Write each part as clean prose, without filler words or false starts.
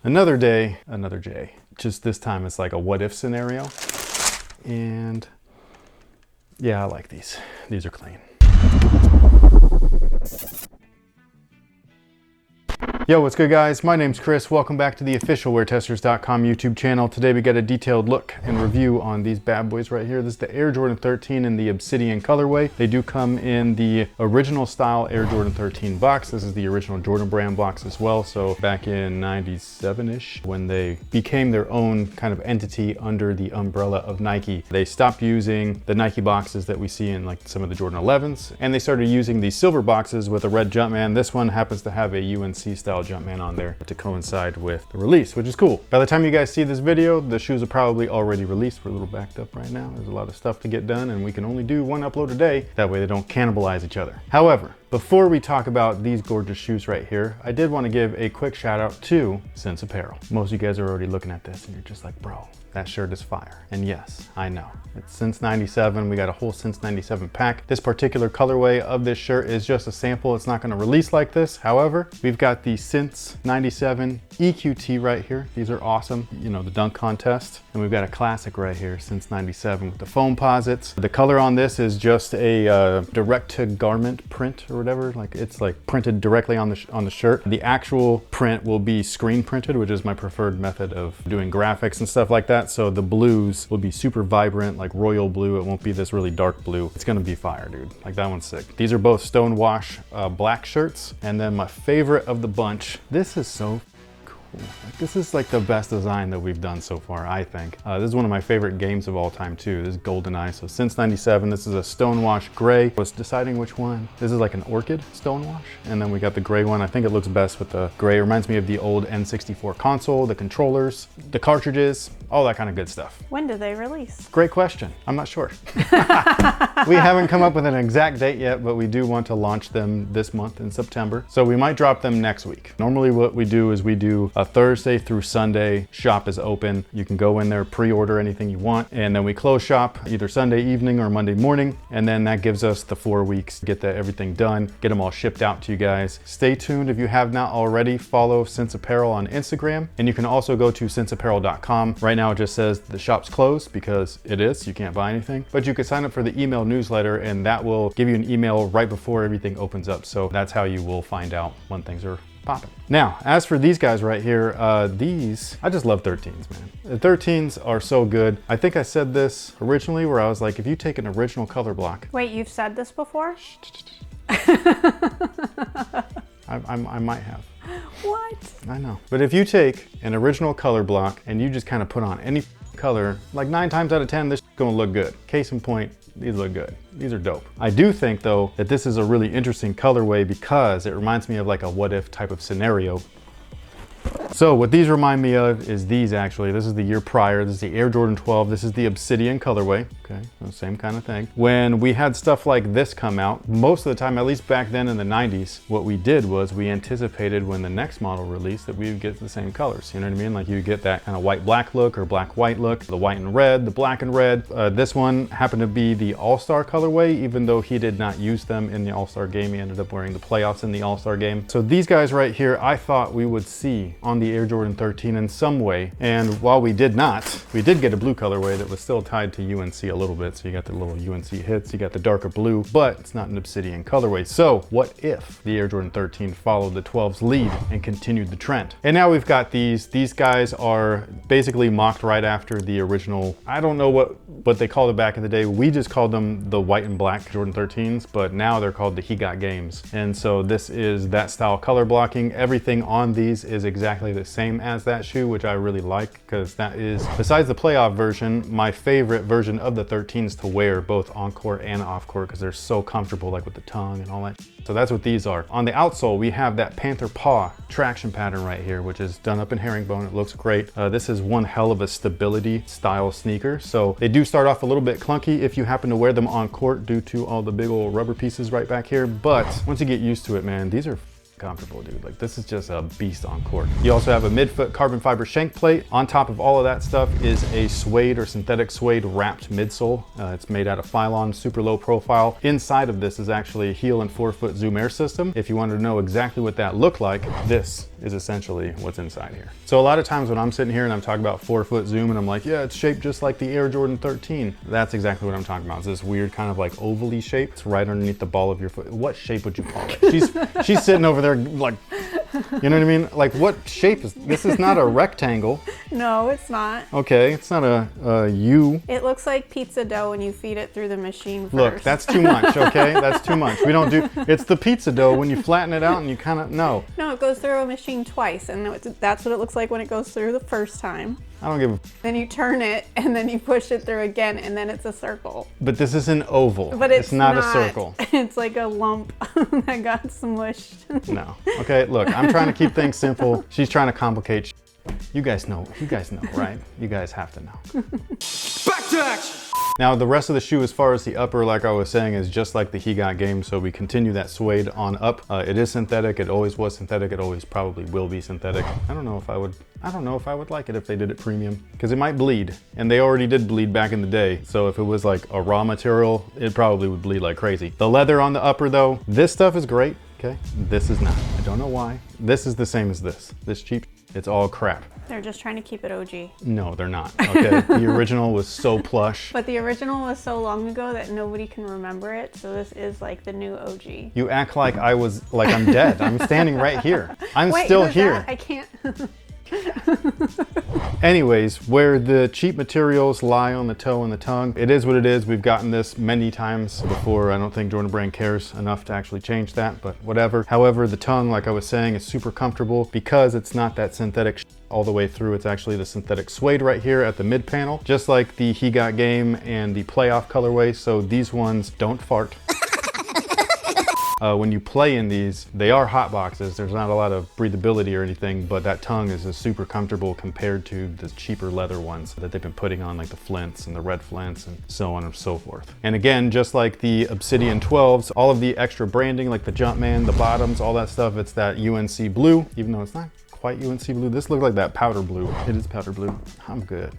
Another day, another J. Just this time it's like a what if scenario. And yeah, I like these. These are clean. Yo, what's good guys? My name's Chris. Welcome back to the official WearTesters.com YouTube channel. Today we got a detailed look and review on these bad boys right here. This is the Air Jordan 13 in the Obsidian colorway. They do come in the original style Air Jordan 13 box. This is the original Jordan brand box as well. So back in 97-ish, when they became their own kind of entity under the umbrella of Nike, they stopped using the Nike boxes that we see in like some of the Jordan 11s, and they started using these silver boxes with a red Jumpman. This one happens to have a UNC style Jumpman on there to coincide with the release, which is cool. By the time you guys see this video, the shoes are probably already released. We're a little backed up right now. There's a lot of stuff to get done and we can only do one upload a day. That way they don't cannibalize each other. However, before we talk about these gorgeous shoes right here, I did want to give a quick shout out to Sense Apparel. Most of you guys are already looking at this and you're just like, bro, that shirt is fire. And yes, I know. It's since 97. We got a whole since 97 pack. This particular colorway of this shirt is just a sample. It's not gonna release like this. However, we've got the since 97 EQT right here. These are awesome. You know, the dunk contest. And we've got a classic right here since 97 with the foam posits. The color on this is just a direct to garment print or whatever. Like it's like printed directly on the shirt. The actual print will be screen printed, which is my preferred method of doing graphics and stuff like that. So the blues will be super vibrant, like royal blue. It won't be this really dark blue. It's gonna be fire, dude. Like that one's sick. These are both Stonewash black shirts. And then my favorite of the bunch, this is so cool. Like, this is like the best design that we've done so far, I think. This is one of my favorite games of all time too. This is GoldenEye. So since 97, this is a Stonewash gray. I was deciding which one. This is like an orchid Stonewash. And then we got the gray one. I think it looks best with the gray. It reminds me of the old N64 console, the controllers, the cartridges, all that kind of good stuff. When do they release? Great question. I'm not sure. We haven't come up with an exact date yet, but we do want to launch them this month in September. So we might drop them next week. Normally what we do is we do a Thursday through Sunday. Shop is open. You can go in there, pre-order anything you want. And then we close shop either Sunday evening or Monday morning. And then that gives us the 4 weeks to get everything done, get them all shipped out to you guys. Stay tuned if you have not already. Follow Sense Apparel on Instagram. And you can also go to senseapparel.com. Right now it just says the shop's closed because it is. You can't buy anything. But you can sign up for the email newsletter and that will give you an email right before everything opens up. So that's how you will find out when things are popping. Now, as for these guys right here, these, I just love 13s, man. The 13s are so good. I think I said this originally where I was like, if you take an original color block. Wait, you've said this before? I might have. What? I know. But if you take an original color block and you just kind of put on any color, like 9 times out of 10, this is gonna look good. Case in point, these look good. These are dope. I do think though that this is a really interesting colorway because it reminds me of like a what if type of scenario. So what these remind me of is these actually. This is the year prior. This is the Air Jordan 12. This is the Obsidian colorway. Okay, so same kind of thing. When we had stuff like this come out, most of the time, at least back then in the 90s, what we did was we anticipated when the next model released that we would get the same colors. You know what I mean? Like you get that kind of white-black look or black-white look, the white and red, the black and red. This one happened to be the All-Star colorway, even though he did not use them in the All-Star game. He ended up wearing the playoffs in the All-Star game. So these guys right here, I thought we would see on the Air Jordan 13 in some way. And while we did not, we did get a blue colorway that was still tied to UNC a little bit. So you got the little UNC hits, you got the darker blue, but it's not an Obsidian colorway. So what if the Air Jordan 13 followed the 12's lead and continued the trend? And now we've got these. These guys are basically mocked right after the original. I don't know what they called it back in the day. We just called them the white and black Jordan 13s, but now they're called the He Got Games. And so this is that style color blocking. Everything on these is exactly the same as that shoe, which I really like because that is, besides the playoff version, my favorite version of the 13s to wear both on court and off court because they're so comfortable, like with the tongue and all that. So that's what these are. On the outsole, we have that panther paw traction pattern right here, which is done up in herringbone. It looks great. This is one hell of a stability style sneaker. So they do start off a little bit clunky if you happen to wear them on court due to all the big old rubber pieces right back here. But once you get used to it, man, these are comfortable, dude. Like this is just a beast on court. You also have a midfoot carbon fiber shank plate. On top of all of that stuff is a suede or synthetic suede wrapped midsole. It's made out of Phylon, super low profile. Inside of this is actually a heel and forefoot zoom air system. If you wanted to know exactly what that looked like, this is essentially what's inside here. So a lot of times when I'm sitting here and I'm talking about 4-foot zoom and I'm like, yeah, it's shaped just like the Air Jordan 13. That's exactly what I'm talking about. It's this weird kind of like ovally shape. It's right underneath the ball of your foot. What shape would you call it? She's sitting over there like, you know what I mean? Like what shape is, this is not a rectangle. No, it's not. Okay, it's not a U. It looks like pizza dough when you feed it through the machine first. Look, that's too much, okay? That's too much. We don't do, it's the pizza dough when you flatten it out and you kind of, no. No, it goes through a machine twice, and that's what it looks like when it goes through the first time. I don't give a, Then you turn it, and then you push it through again, and then it's a circle. but this is an oval. But it's not a circle. It's like a lump that got smushed. No. Okay, look, I'm trying to keep things simple. She's trying to complicate shit. You guys know, right? You guys have to know. Back to action! Now the rest of the shoe, as far as the upper, like I was saying, is just like the He Got Game, so we continue that suede on up. It is synthetic, it always was synthetic, it always probably will be synthetic. I don't know if I would like it if they did it premium, because it might bleed, and they already did bleed back in the day, so if it was like a raw material, it probably would bleed like crazy. The leather on the upper though, this stuff is great, okay? This is not. I don't know why. This is the same as this. This cheap, it's all crap. They're just trying to keep it OG. No, they're not, okay? The original was so plush. But the original was so long ago that nobody can remember it, so this is like the new OG. You act like I'm dead. I'm standing right here. I'm Wait, still who's here. that? I can't. Anyways, where the cheap materials lie on the toe and the tongue, it is what it is. We've gotten this many times before. I don't think Jordan Brand cares enough to actually change that, but whatever. However, the tongue, like I was saying, is super comfortable because it's not that synthetic all the way through. It's actually the synthetic suede right here at the mid panel, just like the He Got Game and the Playoff colorway. So these ones don't fart. When you play in these, they are hot boxes. There's not a lot of breathability or anything, but that tongue is super comfortable compared to the cheaper leather ones that they've been putting on, like the Flints and the Red Flints and so on and so forth. And again, just like the Obsidian 12s, all of the extra branding, like the Jumpman, the bottoms, all that stuff, it's that UNC blue, even though it's not quite UNC blue. This looks like that powder blue. It is powder blue. I'm good.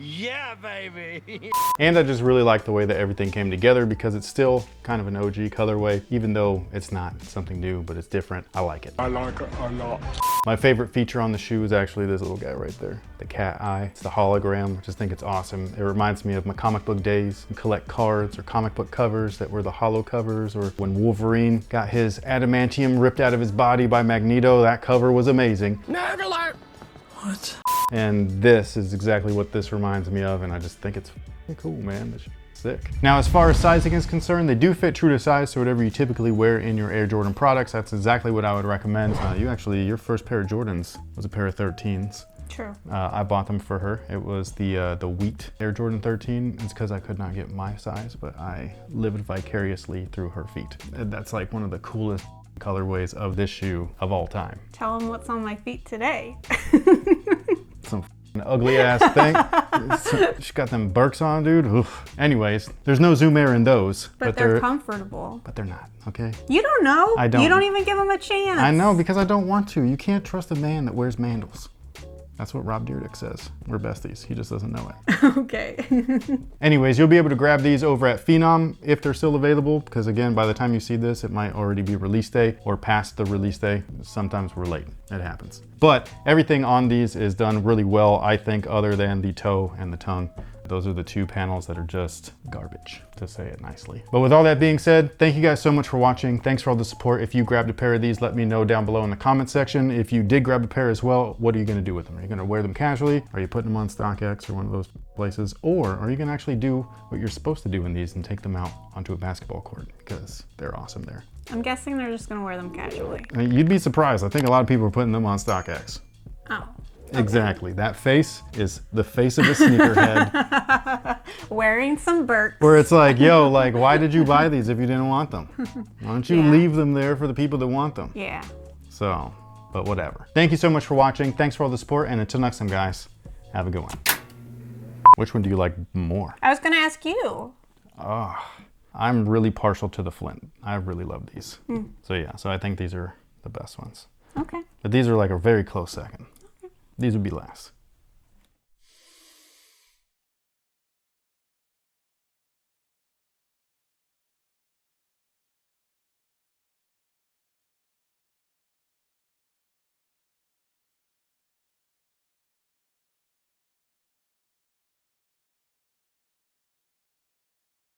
Yeah, baby! And I just really like the way that everything came together because it's still kind of an OG colorway, even though it's not something new, but it's different. I like it. I like it a lot. My favorite feature on the shoe is actually this little guy right there, the cat eye. It's the hologram. I just think it's awesome. It reminds me of my comic book days and collect cards or comic book covers that were the holo covers, or when Wolverine got his adamantium ripped out of his body by Magneto. That cover was amazing. Nerd alert! What? And this is exactly what this reminds me of, and I just think it's cool, man. This shit's sick. Now, as far as sizing is concerned, they do fit true to size, so whatever you typically wear in your Air Jordan products, that's exactly what I would recommend. Your first pair of Jordans was a pair of 13s. True. I bought them for her. It was the Wheat Air Jordan 13. It's because I could not get my size, but I lived vicariously through her feet. That's like one of the coolest colorways of this shoe of all time. Tell them what's on my feet today. Some ugly ass thing. She got them Birks on, dude. Oof. Anyways, there's no Zoom Air in those. But they're comfortable. But they're not, okay? You don't know. I don't. You don't even give them a chance. I know, because I don't want to. You can't trust a man that wears mandals. That's what Rob Dyrdek says. We're besties. He just doesn't know it. Okay. Anyways, you'll be able to grab these over at Phenom if they're still available, because again, by the time you see this, it might already be release day or past the release day. Sometimes we're late. It happens. But everything on these is done really well, I think, other than the toe and the tongue. Those are the two panels that are just garbage, to say it nicely. But with all that being said, thank you guys so much for watching. Thanks for all the support. If you grabbed a pair of these, let me know down below in the comment section. If you did grab a pair as well, what are you gonna do with them? Are you gonna wear them casually? Are you putting them on StockX or one of those places? Or are you gonna actually do what you're supposed to do in these and take them out onto a basketball court? Because they're awesome there. I'm guessing they're just gonna wear them casually. I mean, you'd be surprised. I think a lot of people are putting them on StockX. Oh. Okay. Exactly. That face is the face of a sneakerhead. Wearing some Birks. Where it's like, yo, like, why did you buy these if you didn't want them? Why don't you leave them there for the people that want them? Yeah. So, but whatever. Thank you so much for watching. Thanks for all the support. And until next time, guys, have a good one. Which one do you like more? I was gonna ask you. Oh, I'm really partial to the Flint. I really love these. So yeah, so I think these are the best ones. Okay. But these are like a very close second. These would be last.